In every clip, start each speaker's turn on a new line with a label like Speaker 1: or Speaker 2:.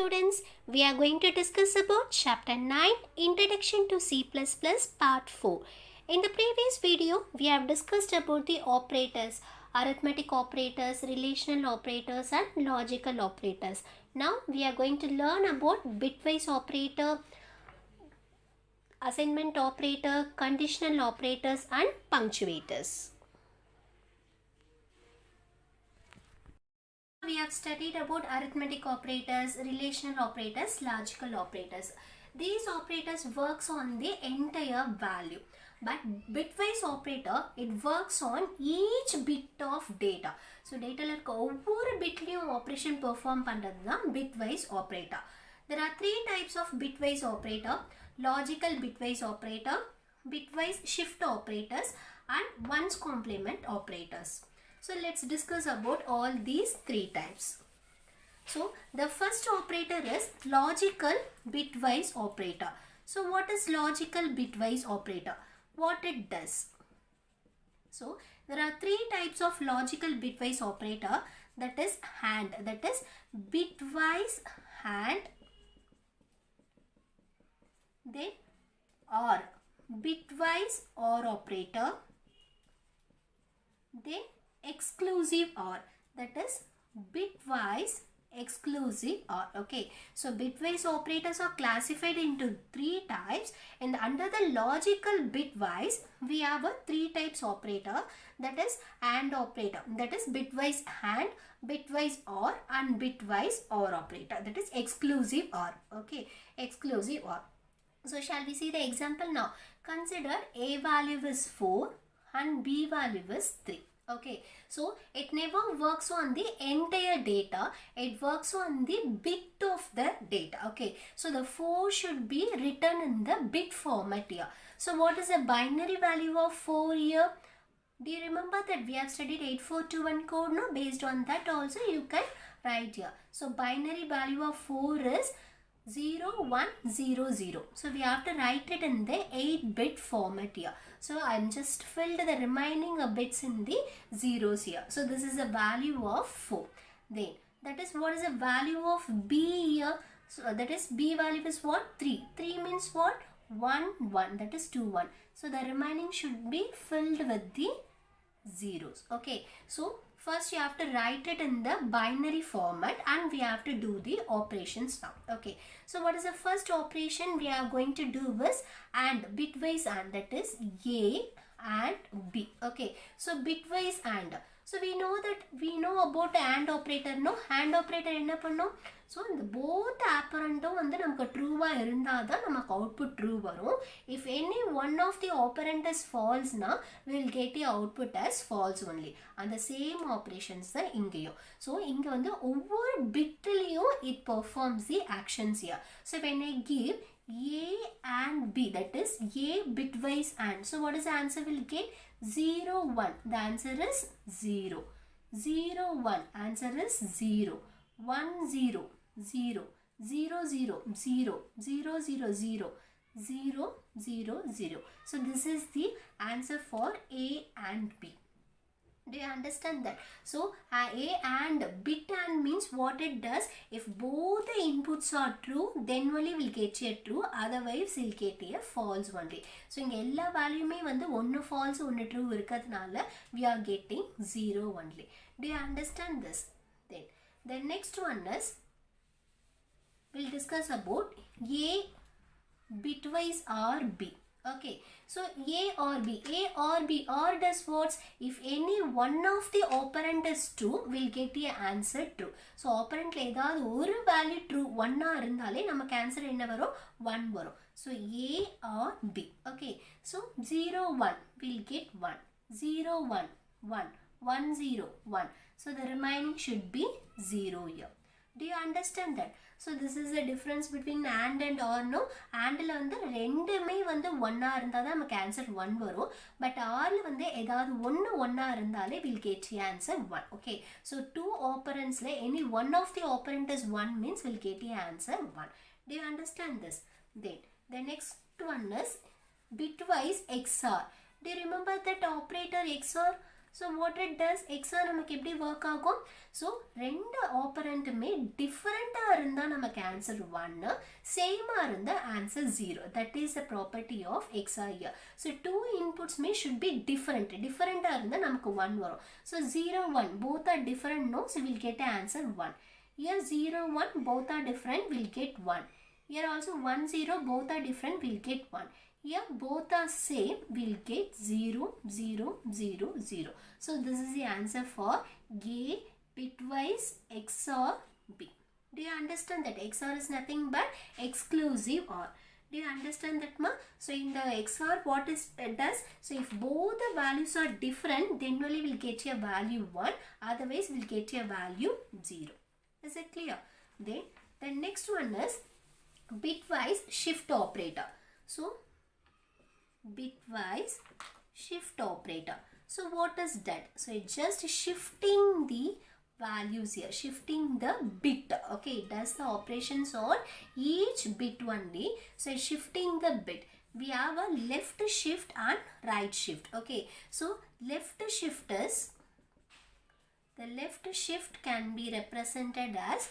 Speaker 1: students, we are going to discuss about chapter 9 Introduction to C++ part 4. In the previous video, we have discussed about the operators, arithmetic operators, relational operators and logical operators. Now we are going to learn about bitwise operator, assignment operator, conditional operators and punctuators. We have studied about arithmetic operators, relational operators, logical operators. These operators works on the entire value. But bitwise operator, it works on each bit of data. So data la ovvoru bitlayum operation perform pandrathu dhaan bitwise operator. There are three types of bitwise operator: logical bitwise operator, bitwise shift operators and ones complement operators. So let's discuss about all these three types. So the first operator is logical bitwise operator. So what is logical bitwise operator? What it does? So there are three types of logical bitwise operator, that is AND, that is bitwise AND, then OR, bitwise OR operator, then exclusive OR, that is bitwise exclusive OR. Okay, so bitwise operators are classified into three types, and under the logical bitwise we have a three types operator, that is AND operator, that is bitwise AND, bitwise OR and bitwise OR operator, that is exclusive OR. Okay, exclusive OR. So shall we see the example now? Consider A value is 4 and B value is 3. Okay, so it never works on the entire data, it works on the bit of the data. Okay, so the 4 should be written in the bit format here. So what is the binary value of 4 here? Do you remember that we have studied 8421 code? No, based on that also you can write here. So binary value of 4 is 0100. So we have to write it in the 8-bit format here. So I'm just filled the remaining bits in the zeros here. So this is the value of 4. Then that is what is the value of B here? So that is B value is what? 3. 3 means what? 1 1, that is 2 1. So the remaining should be filled with the zeros. Okay, so first you have to write it in the binary format and we have to do the operations now. Okay, so what is the first operation we are going to do is AND, bitwise AND, that is A and B. Okay, so bitwise AND. So we know about the AND operator. No, AND operator enna pannum? So in the both operantum வந்து நமக்கு ட்ரூவா இருந்தாதான் நமக்கு output true வரும். If any one of the operand is false na, we will get the output as false only. And the same operations தான் இங்கேயும். So இங்க வந்து ஒவ்வொரு bitலையும் it performs the actions here. So when I give A and B, that is A bitwise AND. So what is the answer we'll get? 0 1. The answer is 0. 0 1. Answer is 0. 1 0. 0 0 0 0 0 0 0 0 0 0. So this is the answer for A and B. Do you understand that? So A and bit AND means what it does, if both the inputs are true then only we'll get a true, otherwise we'll get a false only. So inga ella value me vandu one false one true irukadnaala we are getting 0 only. Do you understand this? Then the next one is we'll discuss about A bitwise or B. Okay, so A or B. A or B, or does what? If any one of the operand is true, we'll get the answer true. So operand la edavadhu oru value true 1 ah irundhale namak answer enna varum? 1 varum. So A or B. Okay, so 0 1 we'll get 1. 0 1 1 1 0 1. So the remaining should be 0 here. Do you understand that? So this is the difference between AND and OR. No, AND la வந்து ரெண்டுமே வந்து 1 ஆ இருந்தா தான் நமக்கு answer 1 வரும். But OR ல வந்து ஏதாவது ஒன்னு 1 ஆ இருந்தாலே we'll get the answer 1. Okay, so two operands la any one of the operand is 1 means we'll get the answer 1. Do you understand this? Then the next one is bitwise XOR. Do you remember that operator XOR? So what it does, XOR நமக்கு எப்படி work ஆகும்? So ரெண்டு operandமே different இருந்தா நமக்கு answer 1, சேமா இருந்தா answer 0. That is the property of XOR here. So two inputs may should be different. Different இருந்தா நமக்கு 1 வரும். So 0 1 both are different, no, so we'll get an answer 1. Here 0 1 both are different, we'll get 1. Here also 1 0 both are different, we'll get 1. Here both are same, we'll get 0 0 0 0. So this is the answer for A bitwise XOR B. Do you understand that XOR is nothing but exclusive OR? Do you understand that, ma? So in the XOR, what is it does? So if both the values are different, then only we'll get your value 1. Otherwise, we'll get your value 0. Is it clear? Then the next one is bitwise shift operator. So bitwise shift operator. So what is that? So it's just shifting the values here, shifting the bit. Okay, it does the operations on each bit only. So it's shifting the bit. We have a left shift and right shift. Okay, so left shift is, the left shift can be represented as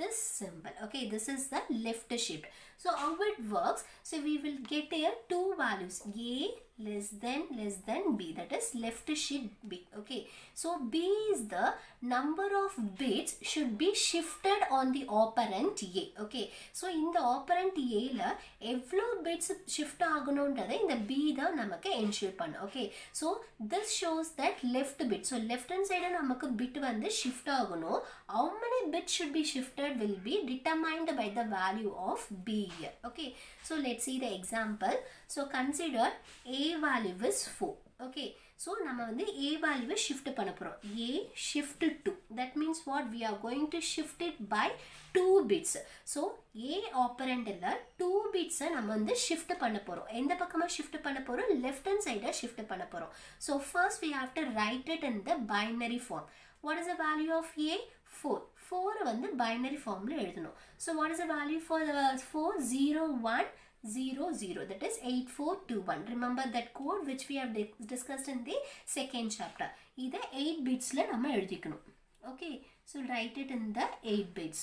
Speaker 1: this symbol. Okay, this is the left shift. So how it works? So we will get here two values, A less than B, that is left shift B. Okay, so B is the number of bits should be shifted on the operand A. Okay, so in the operand A la evlo bits shift aganondradha in the B da namakku ensure pannu. Okay, so this shows that left bit, so left hand side namakku bit vandu shift agano, how many bits should be shifted will be determined by the value of B here. Okay, so let's see the example. So consider A value is 4. Okay, so நம்ம வந்து A value shift பண்ண போறோம். A shift 2. That means what? We are going to shift it by 2 bits. So A operand இல்ல 2 bits நம்ம வந்து shift பண்ண போறோம். எந்த பக்கமா shift பண்ண போறோம்? Left hand side shift பண்ண போறோம். So first we have to write it in the binary form. What is the value of A? 4. 4 வந்து binary formல எழுதணும். So what is the value for the 4? 0 1 0 0, that is 8421. Remember that code which we have discussed in the second chapter. This 8 bits la nama ezhudikkanum. Okay, so write it in the 8 bits.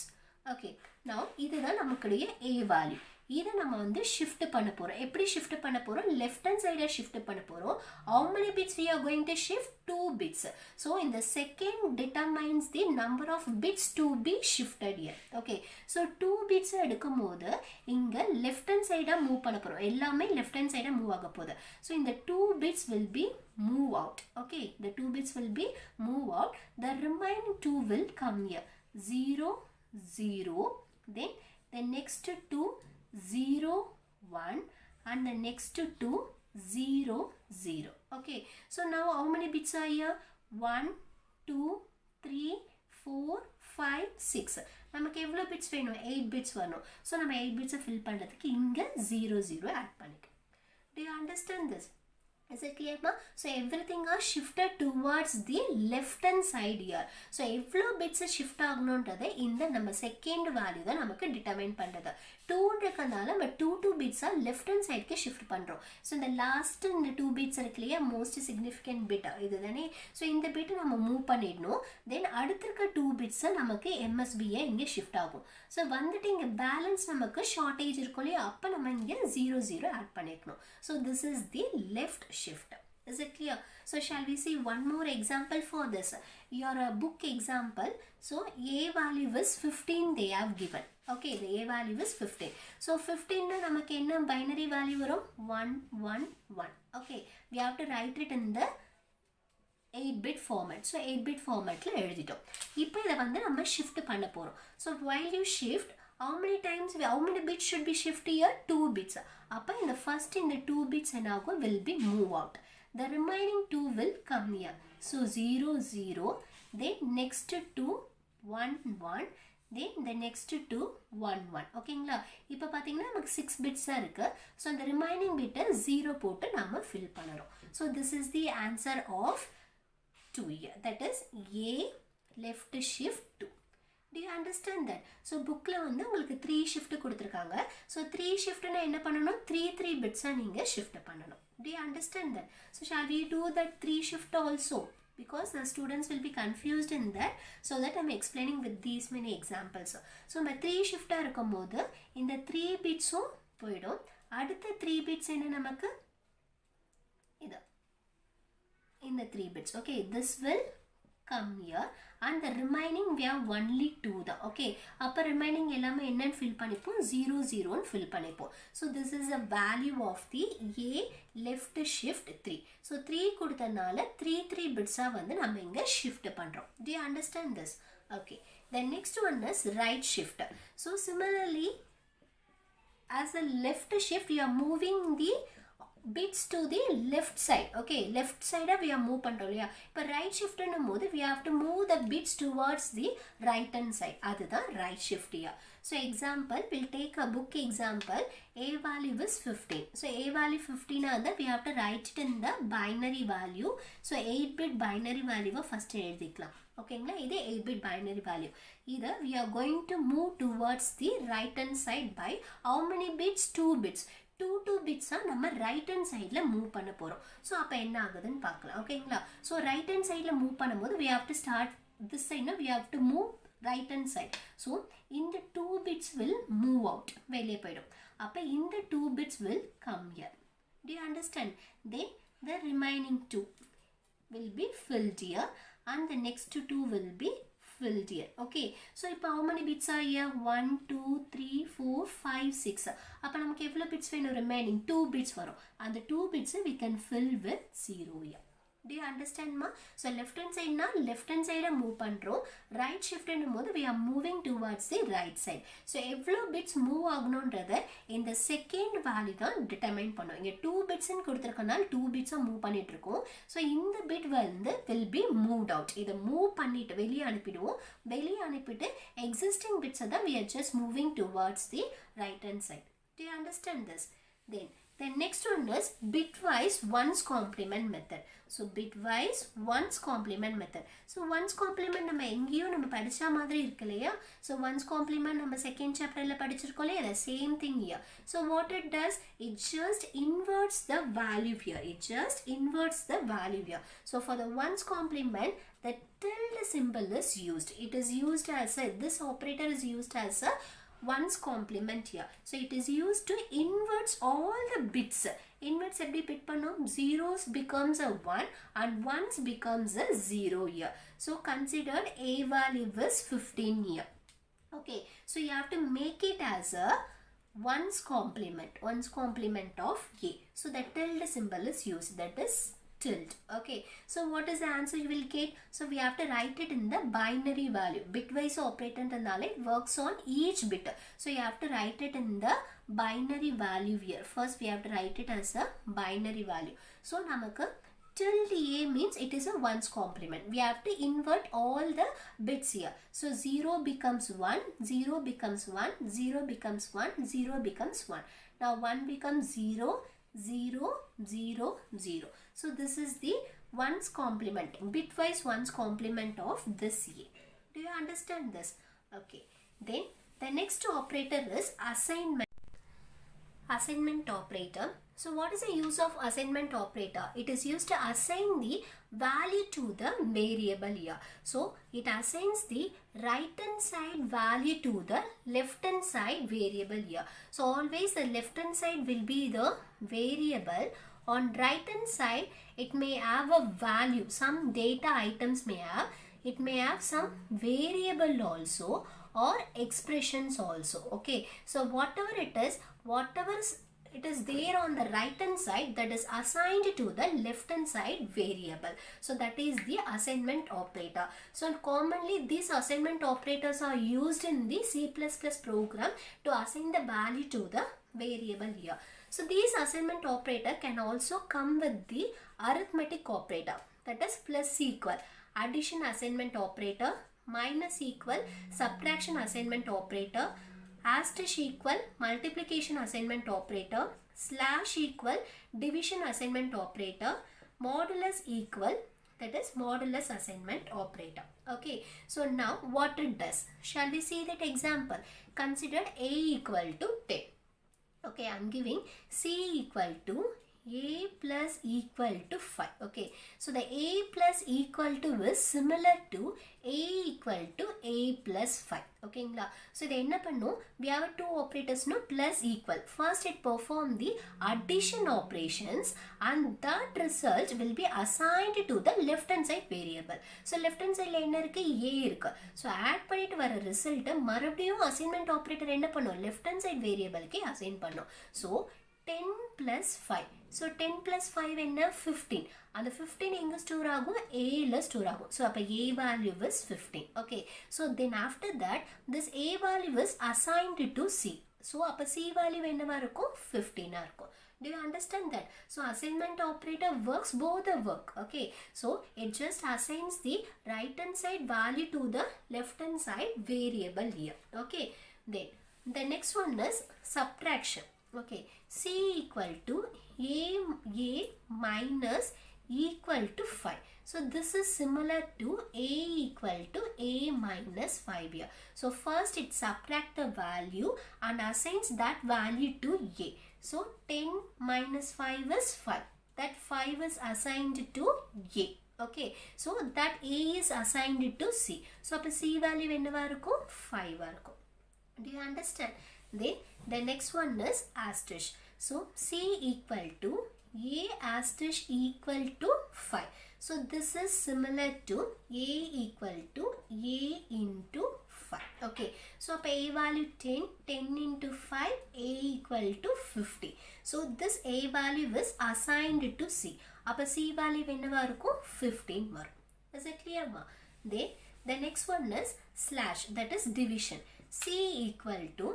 Speaker 1: Okay, now idha namakkuடைய A value. இதை நம்ம வந்து shift பண்ண போறோம். எப்படி shift பண்ண போறோம்? left hand side shift பண்ண போறோம். How many bits we are going to shift? 2 bits. So in the second determines the number of bits to be shifted here. Okay, so 2 bits எடுக்கும்போது இங்க left hand side move பண்ண போறோம். எல்லாமே left hand side move ஆக போகுது. So in the 2 bits will be move out. Okay, the 2 bits will be move out. The remaining 2 will come here. 0 0, then the next 2 0 1 and the next 2 0 0. Okay, so now how many bits are here? 1 2 3 4 5 6. நமக்கு எவ்வளவு bits வேணும்? 8 bits வேணும். So நம்ம 8 bits fill பண்றதுக்கு இங்க 0 0 add பண்ணிக்கலாம். Do you understand this? Is it clear, ma? So everything are shifted towards the left hand side here. So evlo bits shift ஆகணும்ன்றதை இந்த நம்ம second value தான் நமக்கு determine பண்றது. 2 இருக்கனால நம்ம 2 bits left hand side க்கு shift பண்றோம். So இந்த last இந்த 2 bits இருக்குலையா most significant bit இதுதானே. So இந்த bit நம்ம move பண்ணிடணும். Then அடுத்து இருக்க 2 bits நமக்கு MSB இங்க shift ஆகும். So வந்துட்டு இங்க balance நமக்கு shortage இருக்குலையா, அப்ப நம்ம இங்க 0 0 add பண்ணிக்கணும். So this is the left shift. Is it clear? So shall we see one more example for this? Your book example. So A value is 15 they have given. Okay, the A value is 15. So 15 na namakku enna binary value varum? 1 1 1. Okay, we have to write it in the 8-bit format. So 8-bit format la எழுதிட்டோம். இப்போ இத வந்து நம்ம shift பண்ண போறோம். So while you shift, how many times, how many bits should be shifted here? 2 bits. அப்ப இந்த first in the 2 bits என்னாகும்? Will be move out. The remaining 2 will come here. So 0 0, then next 2 1 1, then the next 2 1 1. ஓகேங்களா? இப்போ பாத்தீங்கன்னா நமக்கு 6 bits இருக்கு. So the remaining bit 0 போட்டு நாம fill பண்ணறோம். So this is the answer of 2 here. That is A left shift 2. Do you understand that? So bookல வந்து உங்களுக்கு 3 shift கொடுத்திருக்காங்க. So 3 shiftனா என்ன பண்ணனும்? 3 bits நீங்க shift பண்ணனும். Do you understand that? So shall we do that 3 shift also? because the students will be confused in that, so that I'm explaining with these many examples. So நம்ம 3 shift இருக்கும்போது இந்த 3 bitsம் போயிடும். அடுத்த 3 bits என்ன நமக்கு இது இந்த 3 bits. Okay, this will come here and the remaining we have only 2 da. Okay, அப்ப remaining எல்லாமே என்னன்னு fill பண்ணிப்போம் 0 0 ன்னு fill பண்ணிப்போம். So this is the value of the A left shift 3. So 3 கொடுத்தனால 3 bits வந்து நம்ம இங்க shift பண்றோம். Do you understand this? Okay, the next one is right shift. So similarly as a left shift you are moving the bits to the left side. Okay, left side we are move பண்றோம் இல்லையா. இப்போ right shift ன்னும்போது we have to move the bits towards the right hand side. அதுதான் right shift here. So example, we'll take a book example. A value is 15. So A value 15 ஆனது we have to write it in the binary value. So 8-bit binary value first எழுதிக்கலாம். ஓகேங்களா, இது 8-bit binary value. Either we are going to move towards the right hand side by how many bits? 2 bits. 2 bits நம்ம right hand side move பண்ண போறோம். So அப்ப என்ன ஆகுதுன்னு பார்க்கலாம். ஓகேங்களா, so right hand side move பண்ணும்போது we have to start this side. We have to move right hand side. So இந்த 2 bits will move out, வெளியே போயிடும். அப்ப இந்த 2 bits will come here. Do you understand? Then the remaining 2 will be filled here and the next 2 will be filled here. Okay, so இப்போ how many bits are here? 1 2 3 4 5 6. அப்ப நமக்கு எவ்வளவு bits வேணும்? remaining 2 bits வரும். அந்த 2 bits we can fill with 0 here. Do you understand ma? So left hand side na left hand side move பண்றோம். right shift என்னும்போது we are moving towards the right side. So எவ்வளவு bits move ஆகணும்ன்றத இந்த second value தான் determine பண்ணும். இங்க 2 bits ன்னு கொடுத்திருக்கனால 2 bits move பண்ணிட்டு இருக்கோம். So இந்த bit வந்து will be moved out. இத move பண்ணிட்டு வெளிய அனுப்பிடுவோம். வெளிய அனுப்பிட்டு existing bits தான் we are just moving towards the right hand side. Do you understand this? Then the next one is bitwise ones complement method. So bitwise ones complement method. So ones complement நம்ம எங்கேயோ நம்ம படிச்ச மாதிரி இருக்குலையா. So ones complement நம்ம second chapterல படிச்சிருக்கோம் இல்லையா. The same thing here. So what it does, it just inverts the value here. It just inverts the value here. So for the ones complement, the tilde symbol is used. It is used as a, this operator is used as a ones complement here. So it is used to inverts all the bits. Inverts எப்படி bit பண்ணோம்? Zeros becomes a 1 and ones becomes a 0 here. So considered A value is 15 here. Okay, so you have to make it as a ones complement of A. So the tilde symbol is used, that is tilde. Okay, so what is the answer you will get? So we have to write it in the binary value. Bitwise operator and it works on each bit. So you have to write it in the binary value here. First we have to write it as a binary value. So namakku tilde A means it is a ones complement. We have to invert all the bits here. So 0 becomes 1, 0 becomes 1, 0 becomes 1, 0 becomes 1. Now 1 becomes 0, 0 0 0. So this is the ones complement, bitwise ones complement of this A. Do you understand this? Okay, then the next operator is assignment operator. So what is the use of assignment operator? It is used to assign the value to the variable here. So it assigns the right hand side value to the left hand side variable here. So always the left hand side will be the variable. On right hand side it may have a value, some data items may have, it may have some variable also or expressions also. Okay, so whatever it is it is there on the right hand side, that is assigned to the left hand side variable. So that is the assignment operator. So commonly these assignment operators are used in the C++ program to assign the value to the variable here. So these assignment operator can also come with the arithmetic operator, that is plus equal, addition assignment operator, minus equal, subtraction assignment operator, asterisk equal, multiplication assignment operator, slash equal, division assignment operator, modulus equal, that is modulus assignment operator. Okay, so now what it does, shall we see that example? Consider A equal to 10. Okay, I am giving C equal to a plus equal to 5. Okay, so the a plus equal to is similar to a equal to a plus 5. Okay, so the enna pannu, we have two operators no plus equal. First it perform the addition operations and that result will be assigned to the left hand side variable. So left hand side la enna irukku a irukku. So add பண்ணிட்டு வர result மறுபடியும் assignment operator என்ன பண்ணும் left hand side variable க்கு assign பண்ணும். So 10 plus 5. So 10 plus 5 என்ன 15. And the 15 எங்க store ஆகும் a ல store ஆகும். So அப்ப a value is 15. Okay. So then after that this a value is assigned to c. So அப்ப c value என்னவா இருக்கும் 15 இருக்கும். Do you understand that? So assignment operator works both the work. Okay. So it just assigns the right hand side value to the left hand side variable here. Okay. Then the next one is subtraction. Okay, c equal to a minus equal to 5. So this is similar to a equal to a minus 5 here. So first it subtract the value and assigns that value to a. So 10 minus 5 is 5. That 5 is assigned to a. Okay, so that a is assigned to c. So c value என்னவா இருக்கும் 5 இருக்கும். Do you understand? Then the next one is asterisk. So c equal to a asterisk equal to 5. So this is similar to a equal to a into 5. Okay. So a value 10, 10 into 5, a equal to 50. So this a value is assigned to c. Appa c value என்னவா இருக்கும் 15 வரும். Is it clear ma? Then the next one is slash, that is division. c equal to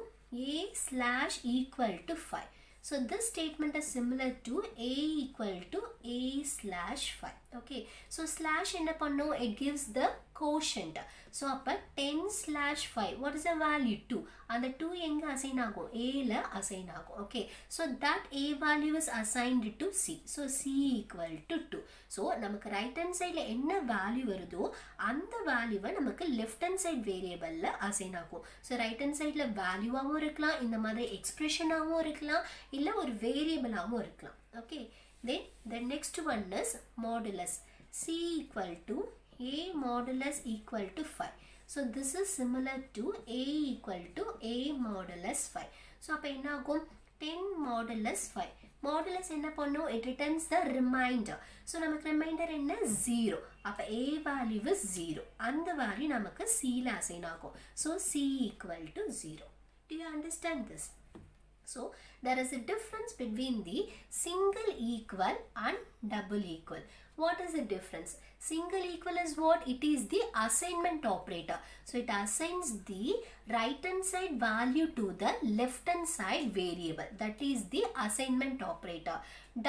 Speaker 1: a slash equal to 5. So this statement is similar to a equal to a slash 5. Okay. So slash enna pannum, it gives the quotient. So appa 10 slash 5. What is the value? 2. And the 2 enga assign agum? A la assign agum. Okay. So that a value is assigned to c. So c equal to 2. So namakku right hand side la enna value varudho and value va namakku left hand side variable la assign agum. So right hand side la value avum irukkalam, indha madri expression avum irukkalam, illa or variable avum irukkalam. Okay. Then the next one is modulus. C equal to a modulus equal to 5. So this is similar to a equal to a modulus 5. So அப்ப என்ன ஆகும் 10 modulus 5. Modulus என்ன பண்ணும், it returns the remainder. So நமக்கு remainder என்ன 0. அப்ப a value is 0. அந்த value நமக்கு c ல assign ஆகும். So c equal to 0. Do you understand this? So there is a difference between the single equal and double equal. What is the difference? Single equal is what? It is the assignment operator. So it assigns the right hand side value to the left hand side variable. That is the assignment operator.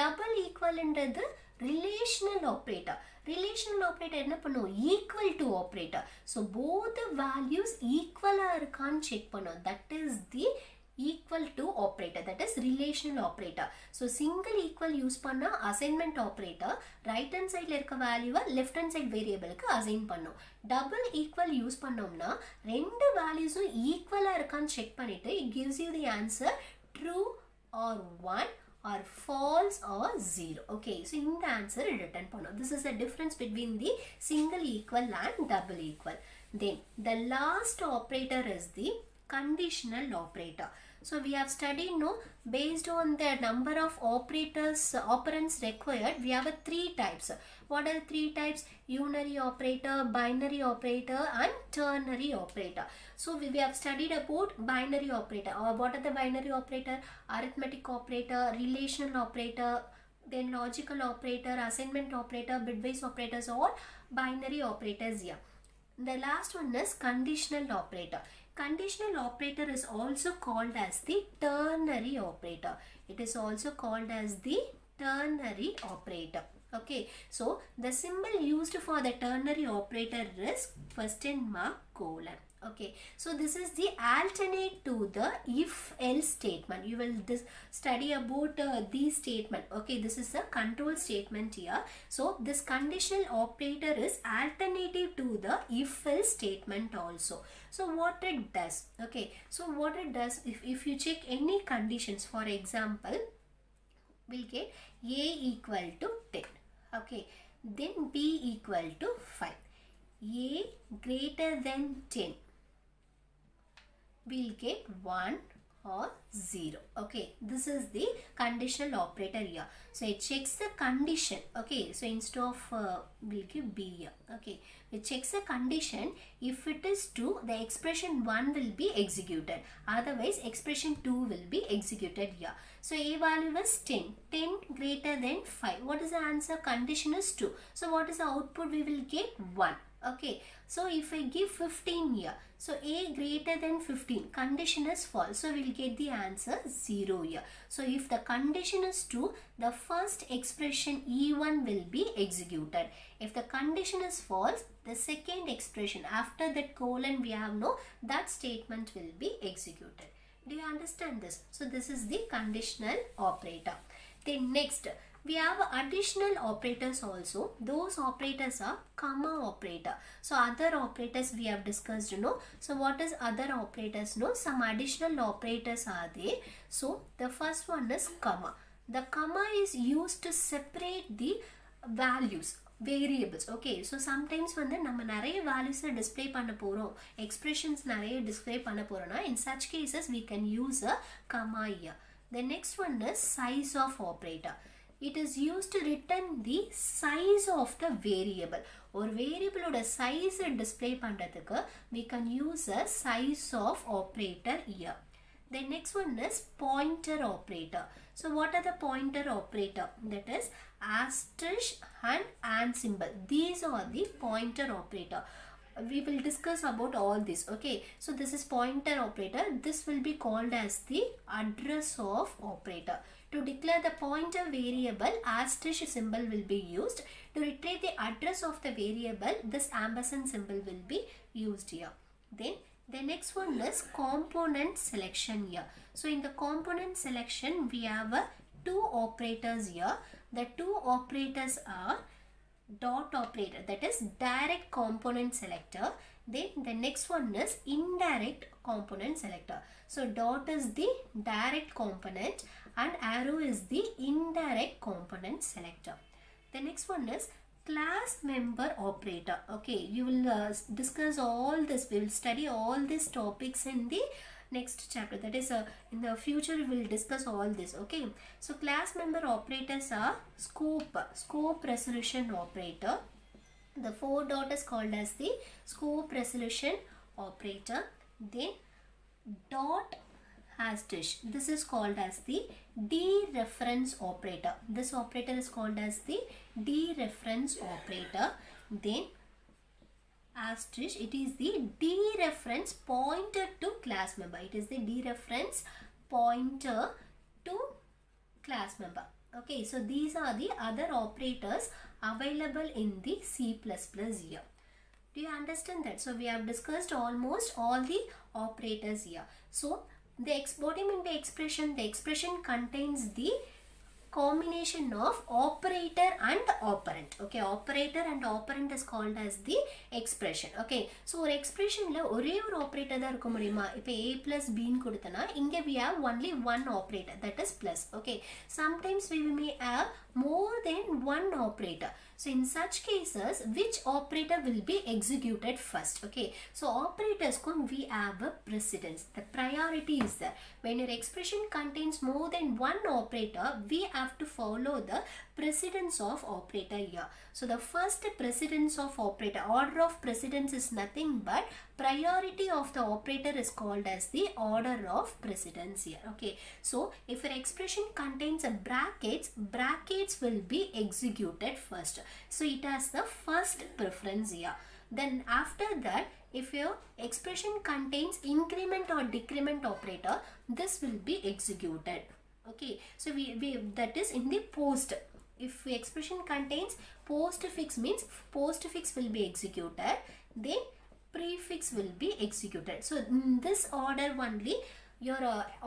Speaker 1: Double equal என்றது relational operator. Relational operator என்ன பண்ணும், equal to operator. So both the values equal இருக்கான்னு check பண்ணும். That is the equal to operator, that is relational operator. So single equal use பண்ணா assignment operator right hand side ல இருக்க value left hand side variable க்கு assign பண்ணும். Double equal use பண்ணோம்னா ரெண்டு valuesம் equal இருக்கான்னு check பண்ணிட்டு it gives you the answer true or 1 or false or 0. Okay, so இந்த answer return பண்ணும். This is the difference between the single equal and double equal. Then the last operator is the conditional operator. So we have studied based on the number of operands required, we have 3 types. What are the 3 types? Unary operator, binary operator and ternary operator. So we have studied about binary operator. Or what are the binary operator? Arithmetic operator, relational operator, then logical operator, assignment operator, bitwise operators, all binary operators here. The last one is conditional operator. Conditional operator is also called as the ternary operator. It is also called as the ternary operator. Okay, so the symbol used for the ternary operator is question mark colon. Okay, so this is the alternate to the if else statement. You will study about these statement. Okay, this is a control statement here. So this conditional operator is alternative to the if else statement also. So what it does? Okay, so what it does, if you check any conditions, for example we'll get A equal to 10. Okay, then B equal to 5. A greater than 10, we'll get 1 or 0. Okay, this is the conditional operator here. So it checks the condition. Okay, so instead of we'll give B here. Okay, it checks the condition. If it is true, the expression 1 will be executed. Otherwise, expression 2 will be executed here. So A value is 10. 10 greater than 5. What is the answer? Condition is 2. So what is the output? We will get 1. Okay, so if I give 15 here, so A greater than 15, condition is false, so we'll get the answer 0 here. So if the condition is true, the first expression E1 will be executed. If the condition is false, the second expression after that colon we have no, that statement will be executed. Do you understand this? So this is the conditional operator. Then next, we have additional operators also. Those operators are comma operator. So other operators we have discussed, So what is other operators? Some additional operators are there. So the first one is comma. The comma is used to separate the values, variables. Okay, so sometimes when நம்ம நிறைய values display பண்ண போறோம், expressions நிறைய display பண்ண போறோம்னா, in such cases we can use a comma here. The next one is size of operator. It is used to return the size of the variable. ஒரு variable ஓட size display பண்றதுக்கு we can use a size of operator here. The next one is pointer operator. So what are the pointer operator? That is asterisk and symbol. These are the pointer operator. We will discuss about all this. Okay, so this is pointer operator. This will be called as the address of operator. To declare the pointer variable, asterisk symbol will be used. To retrieve the address of the variable, this ampersand symbol will be used here. Then the next one is component selection here. So in the component selection, we have two operators here. The two operators are dot operator, that is direct component selector. Then the next one is indirect component selector. So dot is the direct component and arrow is the indirect component selector. The next one is class member operator. Okay, you will discuss all this. We will study all these topics in the next chapter. That is in the future we will discuss all this. Okay, so class member operators are scope resolution operator. The 4 dot is called as the scope resolution operator. Then dot asterisk, this is called as the dereference operator. This operator is called as the dereference operator. Then asterisk, it is the dereference pointer to class member. It is the dereference pointer to class member. Okay, so these are the other operators available in the C++ here. Do you understand that? So we have discussed almost all the operators here. So the embodiment expression, the expression contains the combination of operator and operand. Okay, operator and operand is called as the expression. Okay, so ஒரு expressionல ஒரே ஒரு operator தான் இருக்க முடியுமா? இப்போ a plus b ன்னு கொடுத்தனா இங்க we have only one operator, that is plus. Okay, sometimes we may have more than one operator. So in such cases, which operator will be executed first? Okay, so operators we have a precedence. The priority is there. When your expression contains more than one operator, we have to follow the precedence of operator here. So the first precedence of operator, order of precedence is nothing but priority of the operator is called as the order of precedence here. Okay, so if an expression contains a brackets will be executed first. So it has the first preference here. Then after that, if your expression contains increment or decrement operator, this will be executed. Okay, so we that is in the post. If expression contains postfix, means postfix will be executed, then prefix will be executed. So in this order only your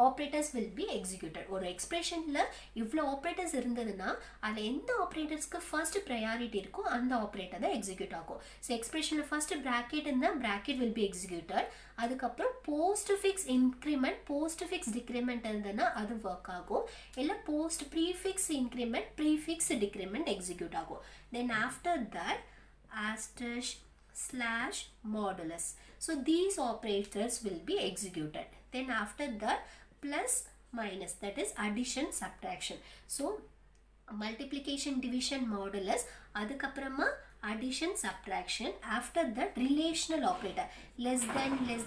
Speaker 1: operators will be executed. ஒரு எக்ஸ்பிரஷனில் இவ்வளோ operators இருந்ததுன்னா அதில் எந்த ஆப்ரேட்டர்ஸ்க்கு first priority இருக்கோ அந்த operator தான் execute ஆகும். So எக்ஸ்பிரஷனில் ஃபர்ஸ்ட் ப்ராக்கெட் இருந்தால் ப்ராக்கெட் வில் பி எக்ஸிக்யூட்டட். அதுக்கப்புறம் postfix increment postfix decrement இருந்ததுன்னா அது ஒர்க் ஆகும். இல்லை post prefix increment prefix decrement execute ஆகும். Then after that asterisk slash modulus. So these operators will be executed. Then after that plus minus, that is addition subtraction. So multiplication division modulus, adukapprama addition subtraction. After that relational operator, less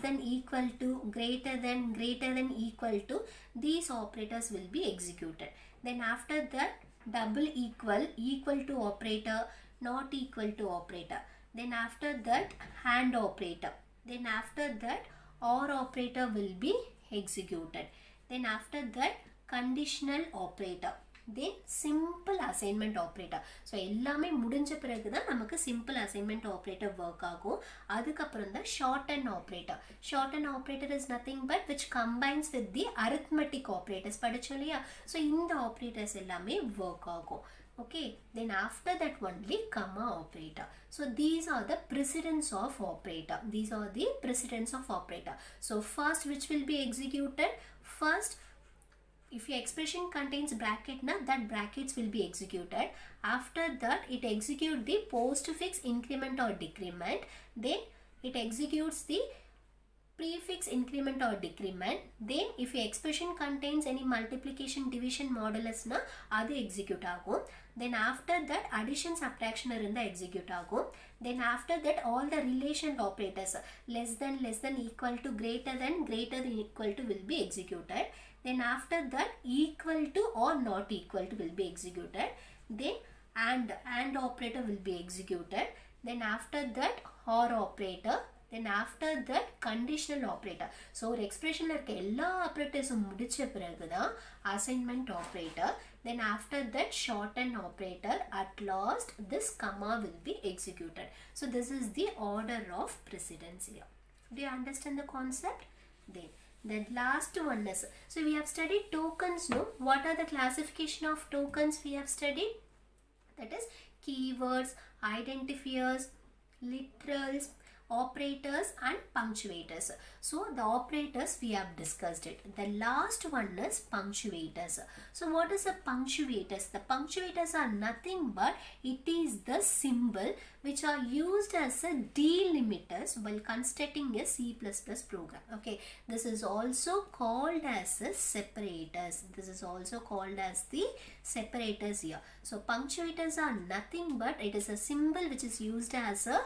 Speaker 1: than equal to, greater than equal to, these operators will be executed. Then after that double equal to operator, not equal to operator. Then after that and operator. Then after that or operator will be executed. Then after that conditional operator. Then simple assignment operator. So எல்லாமே முடிஞ்ச பிறகு தான் நமக்கு simple assignment operator work ஆகும். அதுக்கப்புறம் தான் shorten operator. Shorten operator is nothing but which combines with the arithmetic operators படிச்சோம் இல்லையா? So இந்த operators எல்லாமே work ஆகும். Okay, then after that only comma operator. So these are the precedence of operator. These are the precedence of operator. So first which will be executed? First, if your expression contains bracket na, that brackets will be executed. After that it executes the postfix increment or decrement. Then it executes the prefix increment or decrement. Then if your expression contains any multiplication division modulus na, adu execute agum. Then after that addition subtraction irundha execute agum. Then after that all the relational operators less than equal to, greater than equal to will be executed. Then after that equal to or not equal to will be executed. Then and operator will be executed. Then after that or operator. Then after that conditional operator. So ஒரு expression இருக்க எல்லா ஆப்ரேட்டர்ஸும் முடிச்ச பிறகுதான் assignment operator. Then after that shorten operator. At last this comma will be executed. So this is the order of precedence here. Do you understand the concept? Then the last one is, so we have studied tokens, no? What are the classification of tokens we have studied? That is keywords, identifiers, literals, operators and punctuators. So the operators we have discussed it. The last one is punctuators. So what is a punctuators? The punctuators are nothing but it is the symbol which are used as a delimiters while constructing a C++ program. Okay, this is also called as a separators. This is also called as the separators here. So punctuators are nothing but it is a symbol which is used as a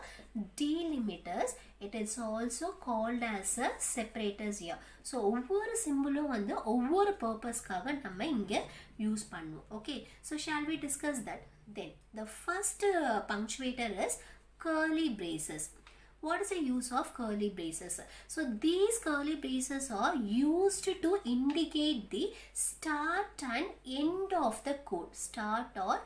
Speaker 1: delimiters. It is also called as a separators here. So ஒவ்வொரு சிம்பிளும் வந்து ஒவ்வொரு பர்பஸ்க்காக நம்ம இங்க use பண்ணுவோம். Okay, so shall we discuss that? Then the first punctuator is curly braces. What is the use of curly braces? So these curly braces are used to indicate the start and end of the code. Start or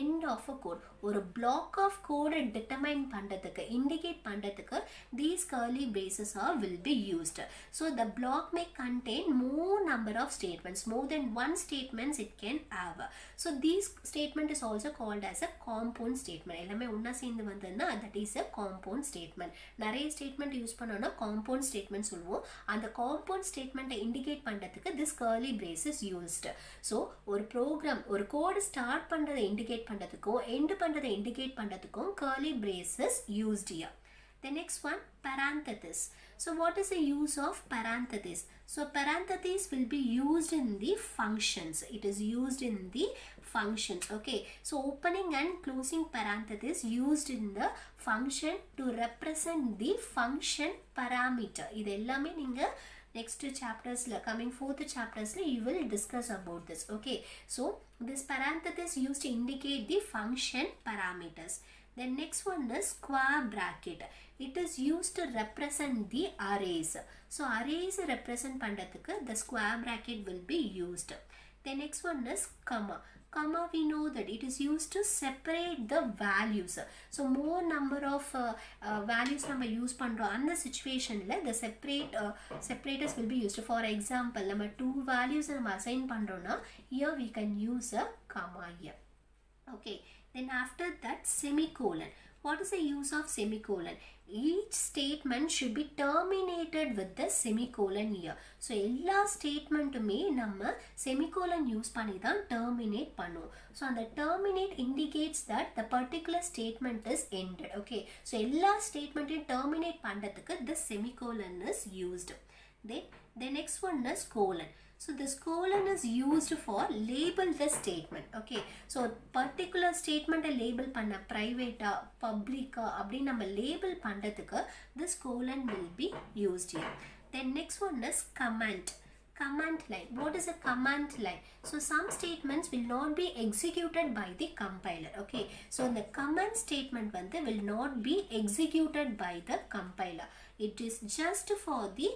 Speaker 1: end of a code. ஒரு block of code determine பண்றதுக்கு, indicate பண்றதுக்கு these curly braces will be used. So the block may contain more number of statements. More than one statements it can have. So this statement is also called as a compound statement. எல்லாமே ஒண்ணா சேர்ந்து வந்ததுன்னா that is a compound statement. நிறைய statement use பண்ணோம்னா compound statement சொல்லுவோம். அந்த compound statement indicate பண்றதுக்கு this curly brace is used. So ஒரு program, ஒரு code start பண்றதை indicate பண்றதுக்கும் end பண்றதை indicate பண்றதுக்கும் curly braces used here. The next one, parenthesis. So what is the use of parenthesis? So parenthesis will be used in the functions. It is used in the functions. Okay, so opening and closing parenthesis used in the function to represent the function parameter. இது எல்லாமே நீங்க next chapters coming fourth chapters you will discuss about this. Okay, so this parenthesis used to indicate the function parameters. The next one is square bracket. It is used to represent the arrays. So arrays represent பண்றதுக்கு the square bracket will be used. The next one is comma. Comma, we know that it is used to separate the values. So more number of values நம்ம use பண்றோம் அந்த situationல the separators will be used. For example, நம்ம 2 values நம்ம assign பண்றோம்னா here we can use a comma here. Okay, then after that semicolon. What is the use of semicolon? Each statement should be terminated with the semicolon here. So எல்லா statementமே நம்ம semicolon use பண்ணி தான் terminate பண்ணுவோம். So அந்த terminate indicates that the particular statement is ended. Okay, so எல்லா statementையும் terminate பண்றதுக்கு this semicolon is used. Then the next one is colon. So this colon is used for label the statement. Okay, so particular statement label panna private public அப்படி நம்ம label பண்றதுக்கு this colon will be used here. Then next one is command. Command line. What is a command line? So some statements will not be executed by the compiler. Okay, so the command statement வந்து will not be executed by the compiler. It is just for the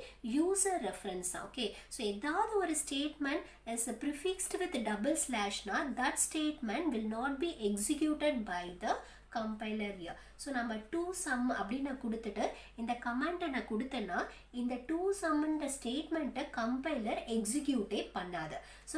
Speaker 1: user reference. Okay, so ஏதாவது ஒரு statement is prefixed with double slash na, that statement will not be executed by the compiler here. So நம்ம 2 sum அப்படினா கொடுத்துட்டு இந்த command நான் கொடுத்தேனா இந்த 2 sum இந்த ஸ்டேட்மென்ட்டை compiler எக்ஸிக்யூட்டே பண்ணாது. ஸோ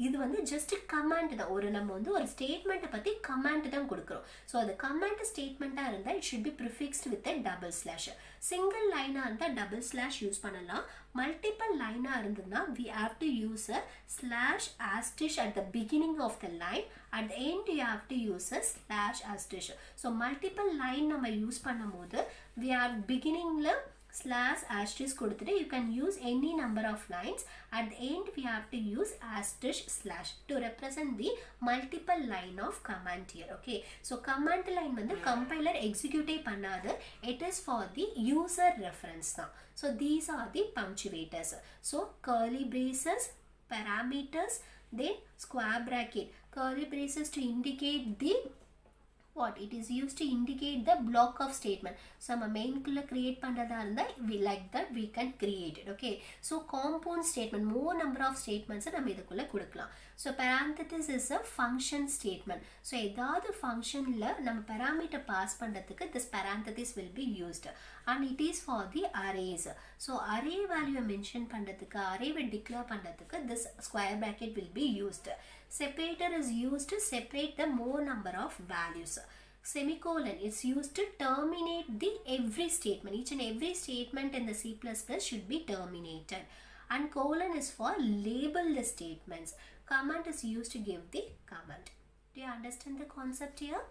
Speaker 1: இது வந்து ஜஸ்ட் கமாண்ட் தான். நம்ம வந்து ஒரு ஸ்டேட்மெண்ட்டை பற்றி கமாண்ட் தான் கொடுக்குறோம். ஸோ அது கமாண்ட் ஸ்டேட்மெண்ட்டாக இருந்தால் it should be prefixed with double slash. Single லைனாக இருந்தால் டபுள் ஸ்லாஷ் யூஸ் பண்ணலாம். மல்டிபிள் லைனாக இருந்ததுன்னா we have to use a slash asterisk at the beginning of the line. At the end you have to use a slash asterisk. So multiple line நம்ம use பண்ணும்போது we are beginningல slash asterisk கொடுத்துட்டு you can use any number of lines. At the end we have to use asterisk slash to represent the multiple line of command here. Okay, so command line வந்து compiler execute பண்ணாது. It is for the user reference தான். So these are the punctuators. So curly braces, parameters, then square bracket. Curly braces to indicate the what? It is used to indicate the block of statement. So நம்ம மெயின்குள்ள create பண்றதா இருந்தா we like that we can create it. Okay, so compound statement, more number of statements நம்ம இதுக்குள்ள கொடுக்கலாம். So parenthesis is a function statement. So ஏதாவது functionல நம்ம parameter pass பண்றதுக்கு this parenthesis will be used and it is for the arrays. So array value mention பண்றதுக்கு array declare பண்றதுக்கு this square bracket will be used. Separator is used to separate the more number of values. Semicolon is used to terminate the every statement. Each and every statement in the C++ should be terminated. And colon is for label the statements. Command is used to give the command. Do you understand the concept here?